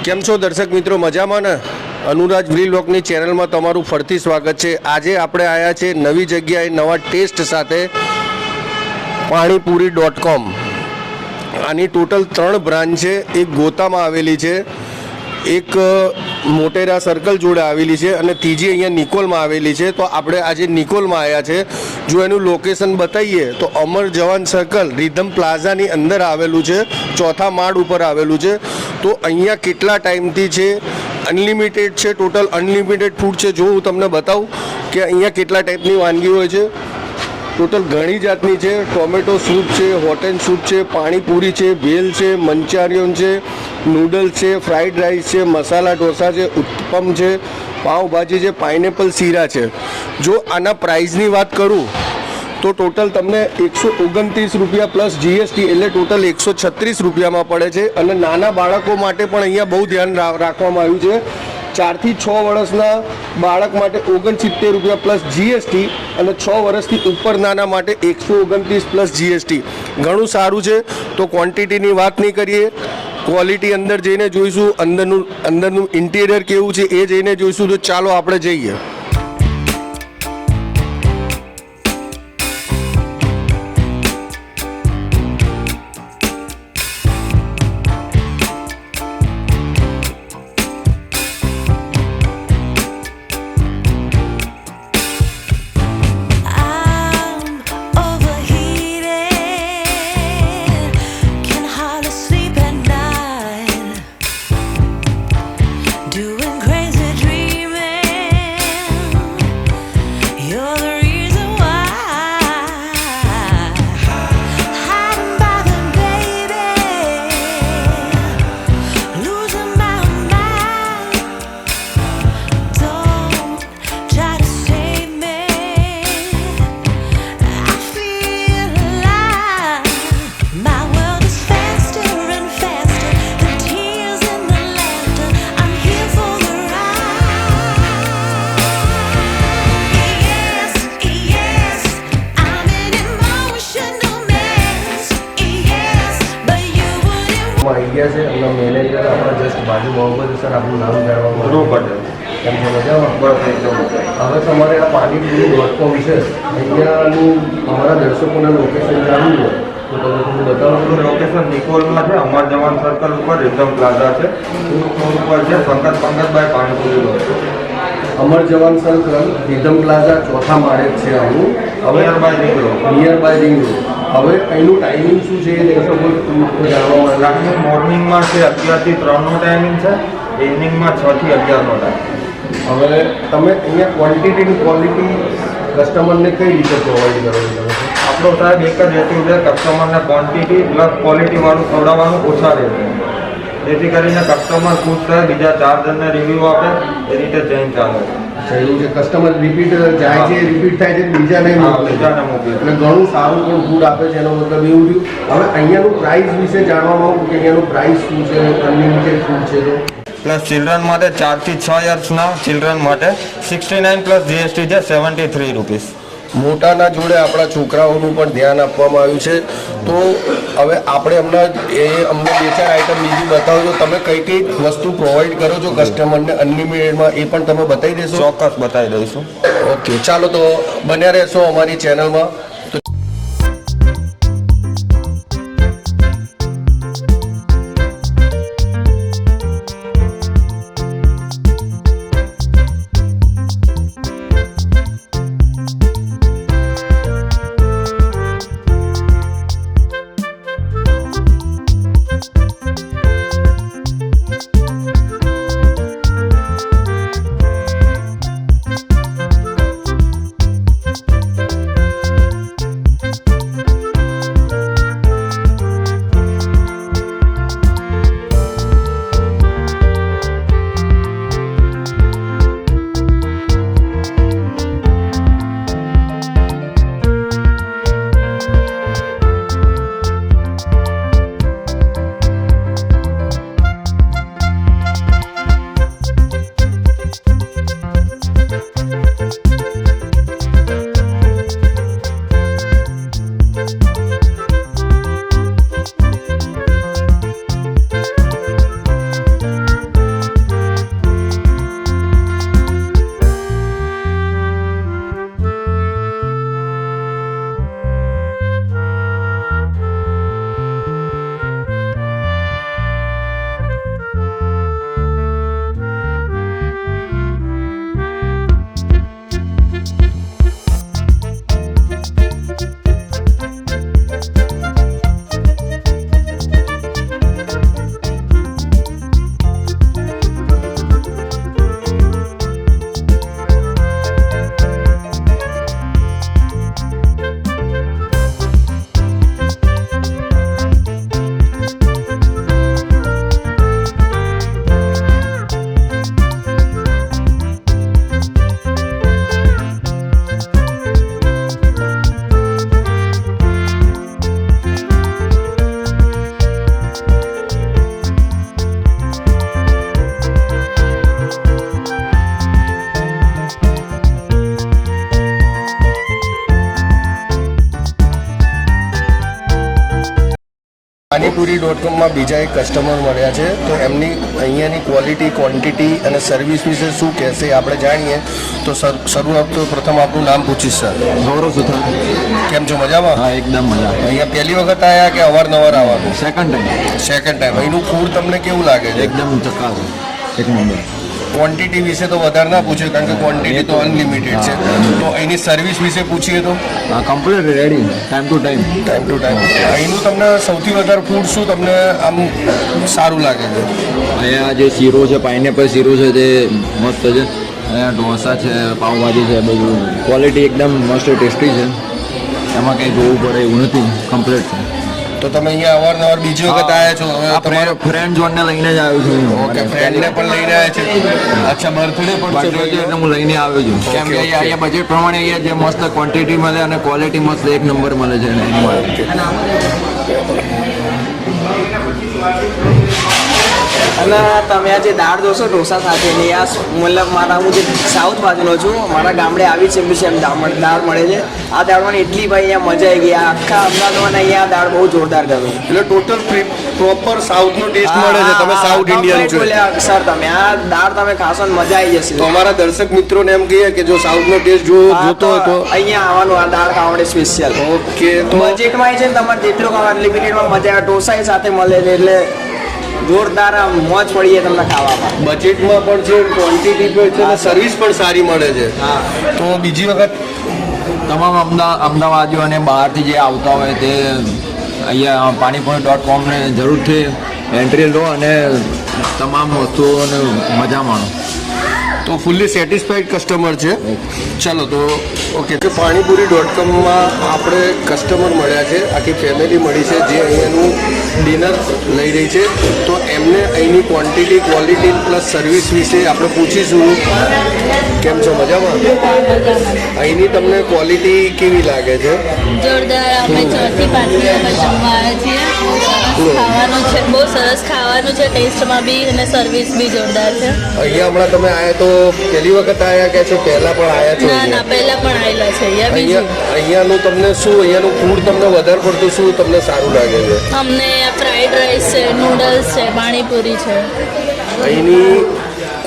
કેમ છો દર્શક મિત્રો, મજામાં ને? અનુરાજ વ્લોગની ચેનલમાં તમારું ફરીથી સ્વાગત છે। આજે આપણે આવ્યા છે નવી જગ્યાએ નવા ટેસ્ટ સાથે પાણીપુરી.com। આની ટોટલ 3 બ્રાન્ચ છે। એક ગોતામાં આવેલી છે, એક મોટેરા સર્કલ જોડે આવેલી છે અને ત્રીજી અહીંયા નિકોલમાં આવેલી છે। તો આપણે આજે નિકોલમાં આવ્યા છે। જો એનું લોકેશન બતાવીએ તો અમર જવાન સર્કલ રિધમ પ્લાઝાની અંદર આવેલું છે, 4થા માળ ઉપર આવેલું છે। તો અહીંયા કેટલા ટાઈમથી છે, અનલિમિટેડ છે, ટોટલ અનલિમિટેડ ફૂડ છે। જો હું તમને બતાવું કે અહીંયા કેટલા ટાઈપની વાનગી હોય છે, ટોટલ ઘણી જાતની છે। ટોમેટો સૂપ છે, હોટ એન્ડ સૂપ છે, પાણીપુરી છે, ભેલ છે, મંચારિયન છે, નૂડલ્સ છે, ફ્રાઈડ રાઈસ છે, મસાલા ઢોસા છે, ઉત્તપમ છે, પાવભાજી છે, પાઇનેપલ શીરા છે। જો આના પ્રાઇસની વાત કરું તો ટોટલ તમને 129 રૂપિયા પ્લસ જીએસટી એટલે ટોટલ 136 રૂપિયામાં પડે છે। અને નાના બાળકો માટે પણ અહીંયા બહુ ધ્યાન રાખવામાં આવ્યું છે। 4 થી 6 વર્ષના બાળક માટે 69 રૂપિયા પ્લસ જીએસટી અને 6 વર્ષથી ઉપર નાના માટે 129 પ્લસ જીએસટી। ઘણું સારું છે। તો ક્વોન્ટિટીની વાત નહીં કરીએ, ક્વોલિટી અંદર જઈને જોઈશું, અંદરનું ઇન્ટિરિયર કેવું છે એ જઈને જોઈશું। તો ચાલો આપણે જઈએ। આઈડિયા છે એમના મેનેજર આપણા જસ્ટ બાજુમાં ઉભા છે। સર, આપણું નામ જાણવા ધ્રુવ પટેલ। કેમ છો, મજામાં? બસ એકદમ હવે તમારે આ પાણીપુરી.com છે, અહીંયાનું અમારા દર્શકોને લોકેશન જાણવું હોય તો તમે થોડું બતાવો છો? લોકેશન નિકોલમાં છે, અમર જવાન સર્કલ ઉપર રિધમ પ્લાઝા છે, ફૂડ ઉપર છે, Pankajbhai panipuri. Amar Jawan circle rhythm plaza 4થા માળે જ છે આનું। હવે નિયર બાય રિંગ રોડ। હવે અહીંનું ટાઈમિંગ શું છે એ દર્શકો જાણવા માટે? ટાઈમિંગ મોર્નિંગમાં છે 11 થી 3 નો ટાઈમિંગ છે, ઇવનિંગમાં 6 થી 11 નો ટાઈમ। હવે તમે અહીંયા ક્વોન્ટિટીની ક્વોલિટી કસ્ટમરને કઈ રીતે પ્રોવાઈડ કરો છો? આપણો સાહેબ એક જ હેતુ છે, કસ્ટમરને ક્વોન્ટિટી પ્લસ ક્વોલિટીવાળું ખવડાવવાનું ઓછા રેટે, જેથી કરીને કસ્ટમર ખુશ થાય, બીજા 4 જણને રિવ્યૂ આપે, એ રીતે ચેન્જ ચાલે છે। એવું છે, કસ્ટમર રિપીટ જાય છે, રિપીટ થાય છે, બીજાને મોકલે એટલે ઘણું સારું પણ ફૂડ આપે છે, એનો મતલબ એવું થયું। હવે અહીંયાનું પ્રાઇસ વિશે જાણવા માંગુ કે અહીંયાનું પ્રાઇસ શું છે, અનલિમિટેડ ફૂડ છે તો? પ્લસ ચિલ્ડ્રન માટે 4 થી 6 યર્સના ચિલ્ડ્રન માટે 69 પ્લસ જીએસટી છે, 73 રૂપીસ। મોટાના જોડે આપણા છોકરાઓનું પણ ધ્યાન આપવામાં આવ્યું છે। તો હવે આપણે અમને 2-4 આઈટમ બીજી બતાવજો, તમે કઈ કઈ વસ્તુ પ્રોવાઈડ કરો છો કસ્ટમરને અનલિમિટેડમાં, એ પણ તમે બતાવી દેશો? ચોક્કસ બતાવી દઈશું। ઓકે, ચાલો તો બન્યા રહેશો અમારી ચેનલમાં। પાણીપુરી.comમાં બીજા એક કસ્ટમર મળ્યા છે, તો એમની અહીંયાની ક્વોલિટી, ક્વોન્ટિટી અને સર્વિસ વિશે શું કહેશે એ આપણે જાણીએ. તો શરૂઆત તો પ્રથમ આપણું નામ પૂછીશ સર. ગૌરવ સુથાર. કેમ છો, મજામાં? હા, એકદમ મજા. અહીંયા પહેલી વખત આવ્યા કે અવારનવાર આવવાનું? Second time. Second time. અહીંનું ફૂડ તમને કેવું લાગે છે? એકદમ ચકાસ, એક નંબર. ક્વોન્ટિટી વિશે તો વધારે ના પૂછે, કારણ કે ક્વોન્ટિટી તો અનલિમિટેડ છે. તો અહીંની સર્વિસ વિશે પૂછીએ તો? હા, complete ready, time to time. Time to time. અહીંનું તમને સૌથી વધારે ફૂડ શું તમને આમ સારું લાગે છે? અહીંયા જે શીરો છે, પાઇનેપલ શીરો છે, તે મસ્ત છે. અહીંયા ઢોસા છે, પાવભાજી છે, બધું ક્વોલિટી એકદમ મસ્ત ટેસ્ટી છે. એમાં કંઈ જોવું પડે એવું નથી, કમ્પ્લીટ છે. તો તમે અહીંયા અવારનવાર બીજી વખત આવ્યા છો? હવે તમારો ફ્રેન્ડ જોડને લઈને જ આવ્યો છું. ઓકે, ફ્રેન્ડને પણ લઈને આવ્યા છે. અચ્છા, બર્થડે પણ છે? એટલે હું લઈને આવ્યો છું. કેમ કે અહીંયા બજેટ પ્રમાણે અહીંયા જે મસ્ત ક્વોન્ટિટી મળે અને ક્વોલિટી મસ્ત એક નંબર મળે છે એની માટે. અને તમે આ જે દાળ દોશો ઢોસા સાથેની આ મતલબ હું જે સાઉથ બાજુનો છું, મારા ગામડે આવી છે બી એમ દાળ મળે છે. આ દાળમાં એટલી ભાઈ અહીંયા મજા આવી ગઈ. આ આખા અમદાવાદમાં અહીંયા દાળ બહુ જોરદાર ગમે. એટલે ટોટલ પ્રોપર સાઉથનો ટેસ્ટ મળે છે. તમે સાઉથ ઇન્ડિયન છો સર, તમે આ દાળ તમે ખાશો ને મજા આવી જશે. તો અમારા દર્શક મિત્રોને એમ કહીએ કે જો સાઉથનો ટેસ્ટ જોતો હોય તો અહીંયા આવવાનું. આ દાળ ખાવાની સ્પેશિયલ. ઓકે. તો બજેટમાં છે ને તમારે જેટલું ખાવા લિમિટેડમાં મજા આવે. ઢોસા સાથે મળે છે એટલે જોરદાર આમ મોજ પડીએ તમને ખાવામાં. બજેટમાં પણ છે, ક્વોન્ટિટી પણ છે અને સર્વિસ પણ સારી મળે છે. હા. તો બીજી વખત તમામ અમદાવાદીઓ અને બહારથી જે આવતા હોય તે અહીંયા પાણીપુરી.comને જરૂરથી એન્ટ્રી લો અને તમામ વસ્તુઓને મજા માણો. તો ફૂલ્લી સેટિસ્ફાઈડ કસ્ટમર છે. ચાલો તો ઓકે. તો પાણીપુરી.comમાં આપણે કસ્ટમર મળ્યા છે, આખી ફેમિલી મળી છે જે અહીંયાનું ડિનર લઈ રહી છે. તો એમને અહીંની ક્વોન્ટિટી, ક્વોલિટી પ્લસ સર્વિસ વિશે આપણે પૂછીશું. કેમ છો, મજામાં? અહીંની તમને ક્વોલિટી કેવી લાગે છે? જોરદાર. અમે 4 થી 5 વખત જમવા આવ્યા છીએ. ખાવાનું છે, બહુ સરસ ખાવાનું છે, ટેસ્ટમાં બી અને સર્વિસ બી જોરદાર છે. અહીંયા હમણાં તમે આવ્યા તો પહેલી વખત આવ્યા કે છો પહેલા પણ આવ્યા છો? ના ના, પહેલા પણ આવેલા છે અહીંયા. બીજું અહીંયાનું તમને શું, અહીંયાનું ફૂડ તમને વધારે પડતું શું તમને સારું લાગે છે? અમને ફ્રાઈડ રાઈસ છે, નૂડલ્સ છે, પાણીપુરી છે. અહીંની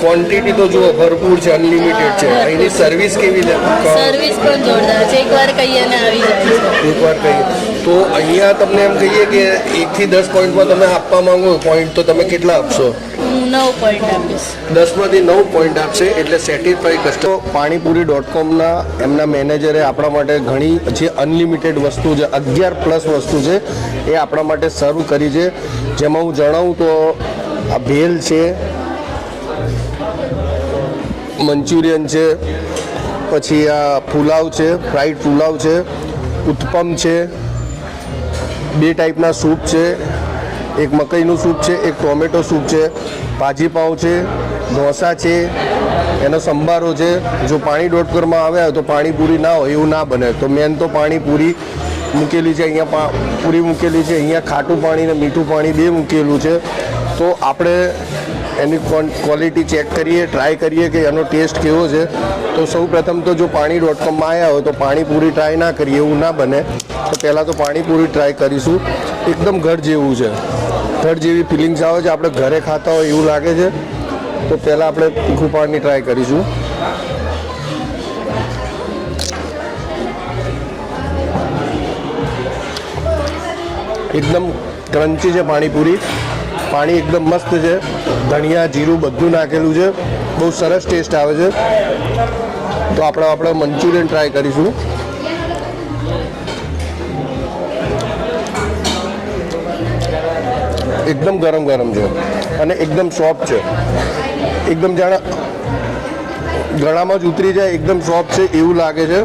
ક્વોન્ટિટી તો જુઓ ભરપૂર છે, અનલિમિટેડ છે. અહીંની સર્વિસ કેવી છે? સર્વિસ પણ જોરદાર છે. એકવાર કહીએ ને આવી જાય છે. એકવાર કહીએ તો અહીંયા તમને એમ કહીએ કે 1 થી 10 પોઈન્ટમાં તમે આપવા માંગો પોઈન્ટ, તો તમે કેટલા આપશો? હું 9 પોઈન્ટ આપીશ. 10માંથી 9 પોઈન્ટ આપશે એટલે સેટિસ્ફાઈ કસ્ટમર. પાણીપુરી.comના એમના મેનેજરે આપણા માટે ઘણી જે અનલિમિટેડ વસ્તુ છે, 11+ વસ્તુ છે એ આપણા માટે સર્વ કરી છે. જેમાં હું જણાવું તો આ ભેલ છે, મંચુરિયન છે, પછી આ પુલાવ છે, ફ્રાઈડ પુલાવ છે, ઉત્પમ છે, 2 ટાઈપના સૂપ છે, એક મકઈનું સૂપ છે, એક ટોમેટો સૂપ છે, ભાજી પાઉં છે, ઢોસા છે, એનો સંભારો છે. જો પાણી.comમાં આવ્યા તો પાણીપુરી ના હોય એવું ના બને. તો મેન તો પાણીપુરી મૂકેલી છે, અહીંયા પૂરી મૂકેલી છે, અહીંયા ખાટું પાણી અને મીઠું પાણી 2 મૂકેલું છે. તો આપણે એની ક્વોલિટી ચેક કરીએ, ટ્રાય કરીએ કે એનો ટેસ્ટ કેવો છે. તો સૌ પ્રથમ તો જો પાણી.comમાં આવ્યા હોય તો પાણીપુરી ટ્રાય ના કરીએ એવું ના બને. તો પહેલાં તો પાણીપુરી ટ્રાય કરીશું. એકદમ ઘર જેવું છે, ઘર જેવી ફિલિંગ્સ આવે છે, આપણે ઘરે ખાતા હોય એવું લાગે છે. તો પહેલાં આપણે તીખું પાણી ટ્રાય કરીશું. એકદમ ક્રન્ચી છે પાણીપુરી. પાણી એકદમ મસ્ત છે, ધનિયા, જીરું બધું નાખેલું છે, બહુ સરસ ટેસ્ટ આવે છે. તો આપણે મંચુરિયન ટ્રાય કરીશું. એકદમ ગરમ ગરમ છે અને એકદમ સોફ્ટ છે, એકદમ જાણે ગળામાં જ ઉતરી જાય, એકદમ સોફ્ટ છે એવું લાગે છે.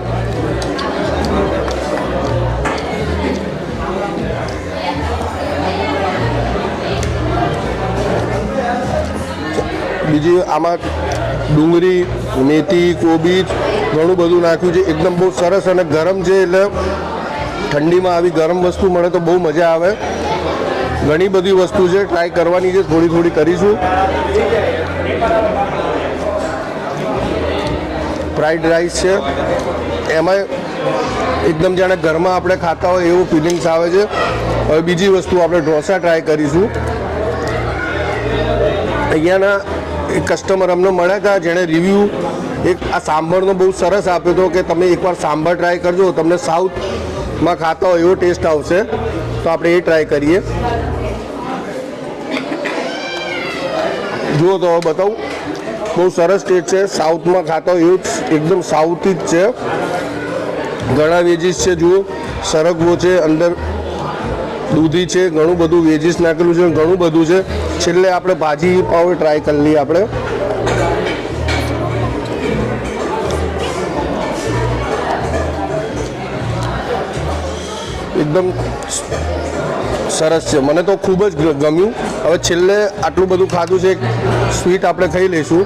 બીજી આમાં ડુંગળી, મેથી, કોબીજ ઘણું બધું નાખ્યું છે. એકદમ બહુ સરસ અને ગરમ છે એટલે ઠંડીમાં આવી ગરમ વસ્તુ મળે તો બહુ મજા આવે. ઘણી બધી વસ્તુ છે, ટ્રાય કરવાની છે, થોડી થોડી કરીશું. ફ્રાઈડ રાઈસ છે, એમાં એકદમ જાણે ઘરમાં આપણે ખાતા હોય એવું ફિલિંગ્સ આવે છે. હવે બીજી વસ્તુ આપણે ઢોસા ટ્રાય કરીશું. અહીંયાના એક કસ્ટમર અમને મળ્યા હતા જેણે રિવ્યૂ એક આ સાંભળનો બહુ સરસ આપ્યો હતો કે તમે એકવાર સાંભળ ટ્રાય કરજો, તમને સાઉથમાં ખાતા હોય એવો ટેસ્ટ આવશે. તો આપણે એ ટ્રાય કરીએ. જુઓ તો હવે બતાવું, બહુ સરસ ટેસ્ટ છે. સાઉથમાં ખાતા હોય એવું એકદમ સાઉથી જ છે. ઘણા વેજીસ છે, જુઓ સરગવો છે, અંદર દૂધી છે, ઘણું બધું વેજીસ નાખેલું છે, ઘણું બધું છે. છેલ્લે આપણે ભાજી પાવ ટ્રાય કરી લઈએ. આપણે એકદમ સરસ છે, મને તો ખૂબ જ ગમ્યું. હવે છેલ્લે આટલું બધું ખાધું છે, એક સ્વીટ આપણે ખાઈ લઈશું.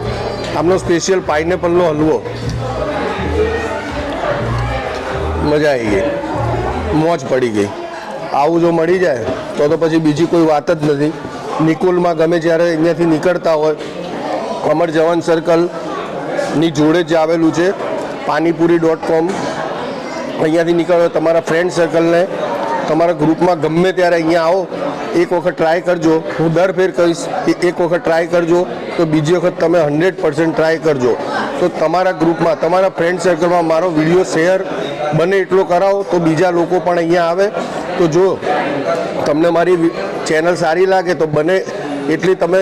આમનો સ્પેશિયલ પાઇનેપલનો હલવો, મજા આવી ગઈ, મોજ પડી ગઈ. આવું જો મળી જાય તો પછી બીજી કોઈ વાત જ નથી. નિકોલમાં ગમે જ્યારે અહીંયાથી નીકળતા હોય, અમર જવાન સર્કલની જોડે જ આવેલું છે પાણીપુરી.com. અહીંયાથી નીકળો, તમારા ફ્રેન્ડ સર્કલને તમારા ગ્રુપમાં ગમે ત્યારે અહીંયા આવો, એક વખત ટ્રાય કરજો. હું દર ફેર કહીશ કે એક વખત ટ્રાય કરજો તો બીજી વખત તમે 100% ટ્રાય કરજો. તો તમારા ગ્રુપમાં, તમારા ફ્રેન્ડ સર્કલમાં મારો વિડીયો શેર બને એટલો કરાવો તો બીજા લોકો પણ અહીંયા આવે. તો જો તમને મારી ચેનલ સારી લાગે તો બને એટલી તમે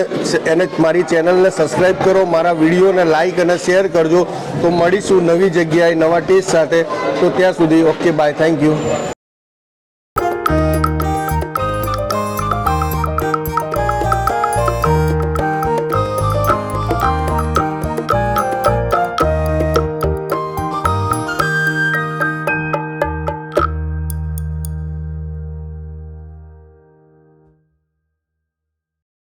એને મારી ચેનલને સબસ્ક્રાઈબ કરો, મારા વિડીયોને લાઈક અને શેર કરજો. તો મળીશું નવી જગ્યાએ નવા ટેસ્ટ સાથે. તો ત્યાં સુધી ઓકે, બાય, થેન્ક યુ.